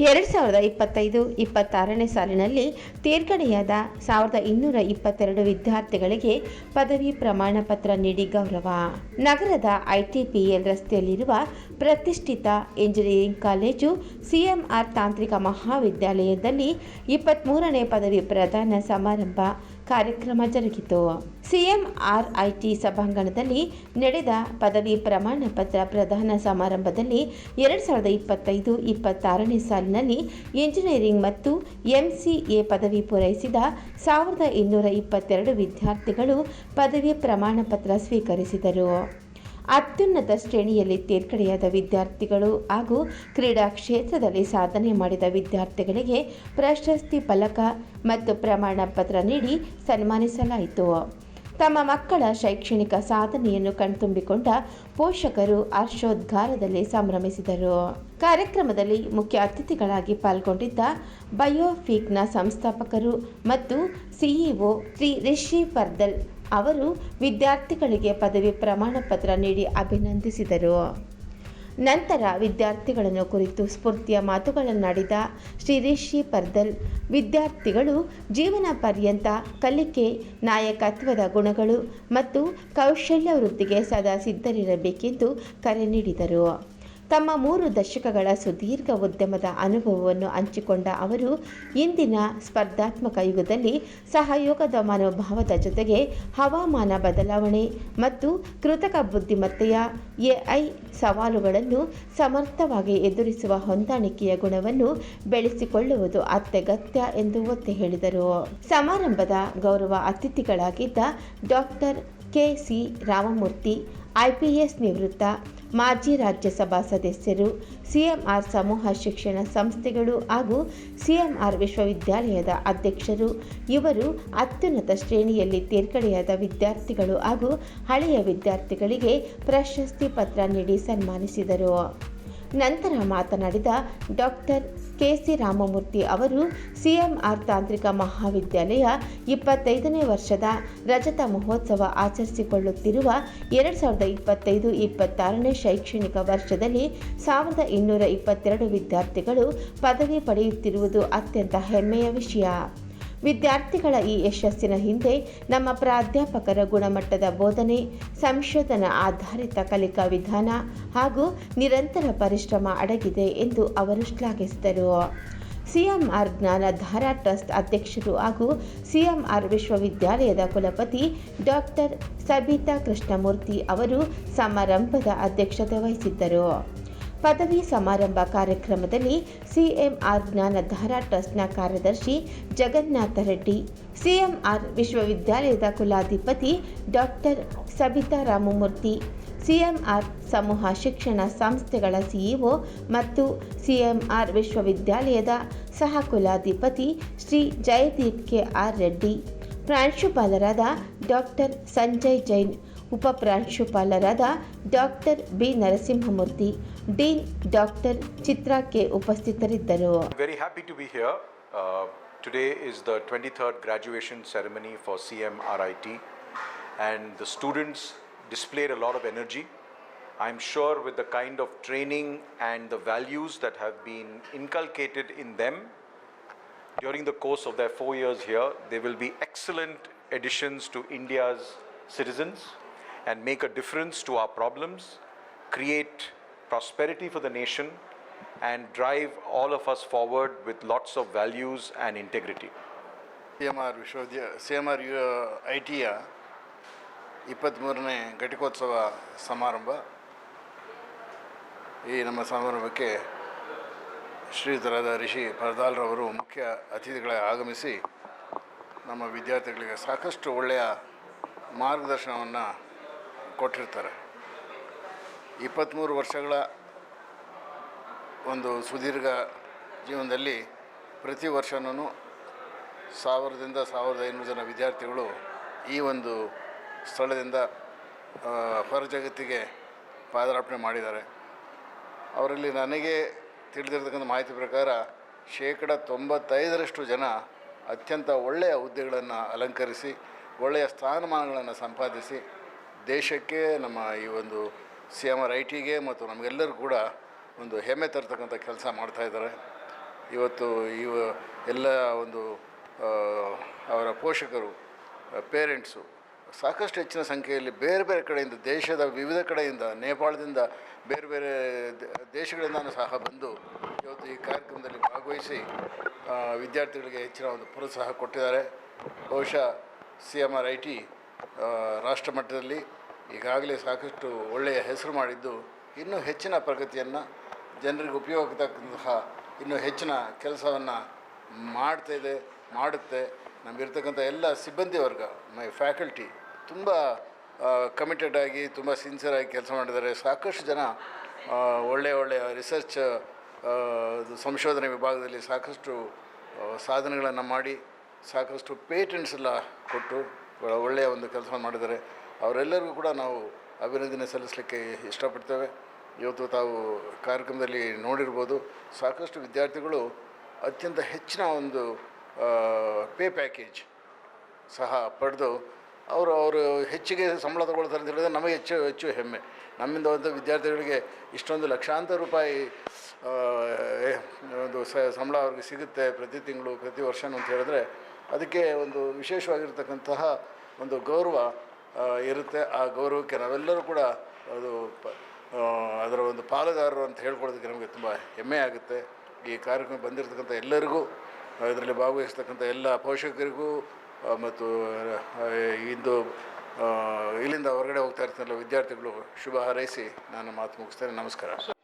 2025-26ನೇ ಸಾಲಿನಲ್ಲಿ ತೇರ್ಗಡೆಯಾದ 1222 ವಿದ್ಯಾರ್ಥಿಗಳಿಗೆ ಪದವಿ ಪ್ರಮಾಣ ಪತ್ರ ನೀಡಿ ಗೌರವ. ನಗರದ ITPL ರಸ್ತೆಯಲ್ಲಿರುವ ಪ್ರತಿಷ್ಠಿತ ಎಂಜಿನಿಯರಿಂಗ್ ಕಾಲೇಜು CMR ತಾಂತ್ರಿಕ ಮಹಾವಿದ್ಯಾಲಯದಲ್ಲಿ 23ನೇ ಪದವಿ ಪ್ರದಾನ ಸಮಾರಂಭ ಕಾರ್ಯಕ್ರಮ ಜರುಗಿತು. CMRIT ಸಭಾಂಗಣದಲ್ಲಿ ನಡೆದ ಪದವಿ ಪ್ರಮಾಣ ಪತ್ರ ಪ್ರದಾನ ಸಮಾರಂಭದಲ್ಲಿ 2025-26ನೇ ಸಾಲಿನಲ್ಲಿ ಎಂಜಿನಿಯರಿಂಗ್ ಮತ್ತು MCA ಪದವಿ ಪೂರೈಸಿದ 1222 ವಿದ್ಯಾರ್ಥಿಗಳು ಪದವಿ ಪ್ರಮಾಣ ಪತ್ರ ಸ್ವೀಕರಿಸಿದರು. ಅತ್ಯುನ್ನತ ಶ್ರೇಣಿಯಲ್ಲಿ ತೇರ್ಗಡೆಯಾದ ವಿದ್ಯಾರ್ಥಿಗಳು ಹಾಗೂ ಕ್ರೀಡಾ ಕ್ಷೇತ್ರದಲ್ಲಿ ಸಾಧನೆ ಮಾಡಿದ ವಿದ್ಯಾರ್ಥಿಗಳಿಗೆ ಪ್ರಶಸ್ತಿ ಫಲಕ ಮತ್ತು ಪ್ರಮಾಣ ಪತ್ರ ನೀಡಿ ಸನ್ಮಾನಿಸಲಾಯಿತು. ತಮ್ಮ ಮಕ್ಕಳ ಶೈಕ್ಷಣಿಕ ಸಾಧನೆಯನ್ನು ಕಣ್ತುಂಬಿಕೊಂಡ ಪೋಷಕರು ಹರ್ಷೋದ್ಗಾರದಲ್ಲಿ ಸಂಭ್ರಮಿಸಿದರು. ಕಾರ್ಯಕ್ರಮದಲ್ಲಿ ಮುಖ್ಯ ಅತಿಥಿಗಳಾಗಿ ಪಾಲ್ಗೊಂಡಿದ್ದ ಬಯೋಫಿಕ್ನ ಸಂಸ್ಥಾಪಕರು ಮತ್ತು CEO ಶ್ರೀ ರಿಷಿ ಪರ್ದಲ್ ಅವರು ವಿದ್ಯಾರ್ಥಿಗಳಿಗೆ ಪದವಿ ಪ್ರಮಾಣ ಪತ್ರ ನೀಡಿ ಅಭಿನಂದಿಸಿದರು. ನಂತರ ವಿದ್ಯಾರ್ಥಿಗಳನ್ನು ಕುರಿತು ಸ್ಫೂರ್ತಿಯ ಮಾತುಗಳನ್ನಾಡಿದ ಶ್ರೀ ರಿಷಿ ಪರ್ದಲ್, ವಿದ್ಯಾರ್ಥಿಗಳು ಜೀವನ ಪರ್ಯಂತ ಕಲಿಕೆ, ನಾಯಕತ್ವದ ಗುಣಗಳು ಮತ್ತು ಕೌಶಲ್ಯ ವೃದ್ಧಿಗೆ ಸದಾ ಸಿದ್ಧರಿರಬೇಕೆಂದು ಕರೆ ನೀಡಿದರು. ತಮ್ಮ 3 ದಶಕಗಳ ಸುದೀರ್ಘ ಉದ್ಯಮದ ಅನುಭವವನ್ನು ಹಂಚಿಕೊಂಡ ಅವರು, ಇಂದಿನ ಸ್ಪರ್ಧಾತ್ಮಕ ಯುಗದಲ್ಲಿ ಸಹಯೋಗದ ಮನೋಭಾವದ ಜೊತೆಗೆ ಹವಾಮಾನ ಬದಲಾವಣೆ ಮತ್ತು ಕೃತಕ ಬುದ್ಧಿಮತ್ತೆಯ AI ಸವಾಲುಗಳನ್ನು ಸಮರ್ಥವಾಗಿ ಎದುರಿಸುವ ಹೊಂದಾಣಿಕೆಯ ಗುಣವನ್ನು ಬೆಳೆಸಿಕೊಳ್ಳುವುದು ಅತ್ಯಗತ್ಯ ಎಂದು ಒತ್ತಿ ಹೇಳಿದರು. ಸಮಾರಂಭದ ಗೌರವ ಅತಿಥಿಗಳಾಗಿದ್ದ ಡಾಕ್ಟರ್ KC ರಾಮಮೂರ್ತಿ, IPS ನಿವೃತ್ತ, ಮಾಜಿ ರಾಜ್ಯಸಭಾ ಸದಸ್ಯರು, CMR ಸಮೂಹ ಶಿಕ್ಷಣ ಸಂಸ್ಥೆಗಳು ಹಾಗೂ CMR ವಿಶ್ವವಿದ್ಯಾಲಯದ ಅಧ್ಯಕ್ಷರು ಇವರು ಅತ್ಯುನ್ನತ ಶ್ರೇಣಿಯಲ್ಲಿ ತೇರ್ಗಡೆಯಾದ ವಿದ್ಯಾರ್ಥಿಗಳು ಹಾಗೂ ಹಳೆಯ ವಿದ್ಯಾರ್ಥಿಗಳಿಗೆ ಪ್ರಶಸ್ತಿ ಪತ್ರ ನೀಡಿ ಸನ್ಮಾನಿಸಿದರು. ನಂತರ ಮಾತನಾಡಿದ ಡಾಕ್ಟರ್ KC ರಾಮಮೂರ್ತಿ ಅವರು, CMR ತಾಂತ್ರಿಕ ಮಹಾವಿದ್ಯಾಲಯ 25ನೇ ವರ್ಷದ ರಜತ ಮಹೋತ್ಸವ ಆಚರಿಸಿಕೊಳ್ಳುತ್ತಿರುವ 2025-26ನೇ ಶೈಕ್ಷಣಿಕ ವರ್ಷದಲ್ಲಿ 1222 ವಿದ್ಯಾರ್ಥಿಗಳು ಪದವಿ ಪಡೆಯುತ್ತಿರುವುದು ಅತ್ಯಂತ ಹೆಮ್ಮೆಯ ವಿಷಯ. ವಿದ್ಯಾರ್ಥಿಗಳ ಈ ಯಶಸ್ಸಿನ ಹಿಂದೆ ನಮ್ಮ ಪ್ರಾಧ್ಯಾಪಕರ ಗುಣಮಟ್ಟದ ಬೋಧನೆ, ಸಂಶೋಧನಾ ಆಧಾರಿತ ಕಲಿಕಾ ವಿಧಾನ ಹಾಗೂ ನಿರಂತರ ಪರಿಶ್ರಮ ಅಡಗಿದೆ ಎಂದು ಅವರು ಶ್ಲಾಘಿಸಿದರು. CMR ಜ್ಞಾನಧಾರ ಟ್ರಸ್ಟ್ ಅಧ್ಯಕ್ಷರು ಹಾಗೂ CMR ವಿಶ್ವವಿದ್ಯಾಲಯದ ಕುಲಪತಿ ಡಾಕ್ಟರ್ ಸಬಿತಾ ಕೃಷ್ಣಮೂರ್ತಿ ಅವರು ಸಮಾರಂಭದ ಅಧ್ಯಕ್ಷತೆ ವಹಿಸಿದ್ದರು. ಪದವಿ ಸಮಾರಂಭ ಕಾರ್ಯಕ್ರಮದಲ್ಲಿ CMR ಜ್ಞಾನಧಾರ ಟ್ರಸ್ಟ್ನ ಕಾರ್ಯದರ್ಶಿ ಜಗನ್ನಾಥ ರೆಡ್ಡಿ, CMR ವಿಶ್ವವಿದ್ಯಾಲಯದ ಕುಲಾಧಿಪತಿ ಡಾಕ್ಟರ್ ಸಬಿತಾ ರಾಮಮೂರ್ತಿ, CMR ಸಮೂಹ ಶಿಕ್ಷಣ ಸಂಸ್ಥೆಗಳ CEO ಮತ್ತು CMR ವಿಶ್ವವಿದ್ಯಾಲಯದ ಸಹ ಕುಲಾಧಿಪತಿ ಶ್ರೀ ಜಯದೀಪ್ KR ರೆಡ್ಡಿ, ಪ್ರಾಂಶುಪಾಲರಾದ ಡಾಕ್ಟರ್ ಸಂಜಯ್ ಜೈನ್, ಉಪಪ್ರಾಂಶುಪಾಲರಾದ doctor B Narasimhamurthy, dean doctor Chitra K ಉಪಸ್ಥಿತರಿದ್ದರು. Very happy to be here. Today is the 23rd graduation ceremony for CMRIT and the students displayed a lot of energy. I'm sure with the kind of training and the values that have been inculcated in them during the course of their 4 years here, they will be excellent additions to India's citizens and make a difference to our problems, create prosperity for the nation and drive all of us forward with lots of values and integrity. CMR ITಯ 23ನೇ ಘಟಿಕೋತ್ಸವ ಸಮಾರಂಭ. ಈ ನಮ್ಮ ಸಮಾರಂಭಕ್ಕೆ ಶ್ರೀಯುತರಾದ ರಿಷಿ ಪರ್ದಾಲ್ರವರು ಮುಖ್ಯ ಅತಿಥಿಗಳಾಗಿ ಆಗಮಿಸಿ ನಮ್ಮ ವಿದ್ಯಾರ್ಥಿಗಳಿಗೆ ಸಾಕಷ್ಟು ಒಳ್ಳೆಯ ಮಾರ್ಗದರ್ಶನವನ್ನು ಕೊಟ್ಟಿರ್ತಾರೆ. 23 ವರ್ಷಗಳ ಒಂದು ಸುದೀರ್ಘ ಜೀವನದಲ್ಲಿ ಪ್ರತಿ ವರ್ಷವೂ 1000ರಿಂದ 1500 ಜನ ವಿದ್ಯಾರ್ಥಿಗಳು ಈ ಒಂದು ಸ್ಥಳದಿಂದ ಹೊರ ಜಗತ್ತಿಗೆ ಪಾದಾರ್ಪಣೆ ಮಾಡಿದ್ದಾರೆ. ಅವರಲ್ಲಿ ನನಗೆ ತಿಳಿದಿರ್ತಕ್ಕಂಥ ಮಾಹಿತಿ ಪ್ರಕಾರ 95% ಜನ ಅತ್ಯಂತ ಒಳ್ಳೆಯ ಹುದ್ದೆಗಳನ್ನು ಅಲಂಕರಿಸಿ ಒಳ್ಳೆಯ ಸ್ಥಾನಮಾನಗಳನ್ನು ಸಂಪಾದಿಸಿ ದೇಶಕ್ಕೆ, ನಮ್ಮ ಈ ಒಂದು CMRITಗೆ ಮತ್ತು ನಮಗೆಲ್ಲರೂ ಕೂಡ ಒಂದು ಹೆಮ್ಮೆ ತರ್ತಕ್ಕಂಥ ಕೆಲಸ ಮಾಡ್ತಾಯಿದ್ದಾರೆ. ಇವತ್ತು ಎಲ್ಲ ಒಂದು ಅವರ ಪೋಷಕರು, ಪೇರೆಂಟ್ಸು ಸಾಕಷ್ಟು ಹೆಚ್ಚಿನ ಸಂಖ್ಯೆಯಲ್ಲಿ ಬೇರೆ ಬೇರೆ ಕಡೆಯಿಂದ, ದೇಶದ ವಿವಿಧ ಕಡೆಯಿಂದ, ನೇಪಾಳದಿಂದ, ಬೇರೆ ಬೇರೆ ದೇಶಗಳಿಂದಲೂ ಸಹ ಬಂದು ಇವತ್ತು ಈ ಕಾರ್ಯಕ್ರಮದಲ್ಲಿ ಭಾಗವಹಿಸಿ ವಿದ್ಯಾರ್ಥಿಗಳಿಗೆ ಹೆಚ್ಚಿನ ಒಂದು ಪ್ರೋತ್ಸಾಹ ಕೊಟ್ಟಿದ್ದಾರೆ. ಬಹುಶಃ CMRIT ರಾಷ್ಟ್ರ ಮಟ್ಟದಲ್ಲಿ ಈಗಾಗಲೇ ಸಾಕಷ್ಟು ಒಳ್ಳೆಯ ಹೆಸರು ಮಾಡಿದ್ದು, ಇನ್ನೂ ಹೆಚ್ಚಿನ ಪ್ರಗತಿಯನ್ನು, ಜನರಿಗೆ ಉಪಯೋಗತಕ್ಕಂತಹ ಇನ್ನೂ ಹೆಚ್ಚಿನ ಕೆಲಸವನ್ನು ಮಾಡುತ್ತೆ. ನಮಗಿರ್ತಕ್ಕಂಥ ಎಲ್ಲ ಸಿಬ್ಬಂದಿ ವರ್ಗ, ಮೈ ಫ್ಯಾಕಲ್ಟಿ ತುಂಬ ಕಮಿಟೆಡ್ ಆಗಿ, ತುಂಬ ಸಿನ್ಸಿಯರಾಗಿ ಕೆಲಸ ಮಾಡಿದ್ದಾರೆ. ಸಾಕಷ್ಟು ಜನ ಒಳ್ಳೆಯ ರಿಸರ್ಚ್ ಸಂಶೋಧನೆ ವಿಭಾಗದಲ್ಲಿ ಸಾಕಷ್ಟು ಸಾಧನೆಗಳನ್ನು ಮಾಡಿ, ಸಾಕಷ್ಟು ಪೇಟೆಂಟ್ಸ್ ಎಲ್ಲ ಕೊಟ್ಟು ಒಳ್ಳೆಯ ಒಂದು ಕೆಲಸ ಮಾಡಿದ್ದಾರೆ. ಅವರೆಲ್ಲರಿಗೂ ಕೂಡ ನಾವು ಅಭಿನಂದನೆ ಸಲ್ಲಿಸಲಿಕ್ಕೆ ಇಷ್ಟಪಡ್ತೇವೆ. ಇವತ್ತು ತಾವು ಕಾರ್ಯಕ್ರಮದಲ್ಲಿ ನೋಡಿರ್ಬೋದು, ಸಾಕಷ್ಟು ವಿದ್ಯಾರ್ಥಿಗಳು ಅತ್ಯಂತ ಹೆಚ್ಚಿನ ಒಂದು ಪೇ ಪ್ಯಾಕೇಜ್ ಸಹ ಪಡೆದು ಅವರು ಹೆಚ್ಚಿಗೆ ಸಂಬಳ ತಗೊಳ್ತಾರೆ ಅಂತ ಹೇಳಿದ್ರೆ ನಮಗೆ ಹೆಚ್ಚು ಹೆಮ್ಮೆ. ನಮ್ಮಿಂದ ಒಂದು ವಿದ್ಯಾರ್ಥಿಗಳಿಗೆ ಇಷ್ಟೊಂದು ಲಕ್ಷಾಂತರ ರೂಪಾಯಿ ಒಂದು ಸಂಬಳ ಅವ್ರಿಗೆ ಸಿಗುತ್ತೆ ಪ್ರತಿ ತಿಂಗಳು, ಪ್ರತಿ ವರ್ಷನೂ ಅಂತ ಹೇಳಿದ್ರೆ ಅದಕ್ಕೆ ಒಂದು ವಿಶೇಷವಾಗಿರ್ತಕ್ಕಂತಹ ಒಂದು ಗೌರವ ಇರುತ್ತೆ. ಆ ಗೌರವಕ್ಕೆ ನಾವೆಲ್ಲರೂ ಕೂಡ ಅದರ ಒಂದು ಪಾಲುದಾರರು ಅಂತ ಹೇಳ್ಕೊಳ್ಳೋದಕ್ಕೆ ನಮಗೆ ತುಂಬ ಹೆಮ್ಮೆ ಆಗುತ್ತೆ. ಈ ಕಾರ್ಯಕ್ರಮ ಬಂದಿರತಕ್ಕಂಥ ಎಲ್ಲರಿಗೂ, ಇದರಲ್ಲಿ ಭಾಗವಹಿಸ್ತಕ್ಕಂಥ ಎಲ್ಲ ಪೋಷಕರಿಗೂ ಮತ್ತು ಇಲ್ಲಿಂದ ಹೊರಗಡೆ ಹೋಗ್ತಾ ಇರ್ತಕ್ಕಂಥ ವಿದ್ಯಾರ್ಥಿಗಳು ಶುಭ ಹಾರೈಸಿ ನಾನು ಮಾತು ಮುಗಿಸ್ತೇನೆ. ನಮಸ್ಕಾರ.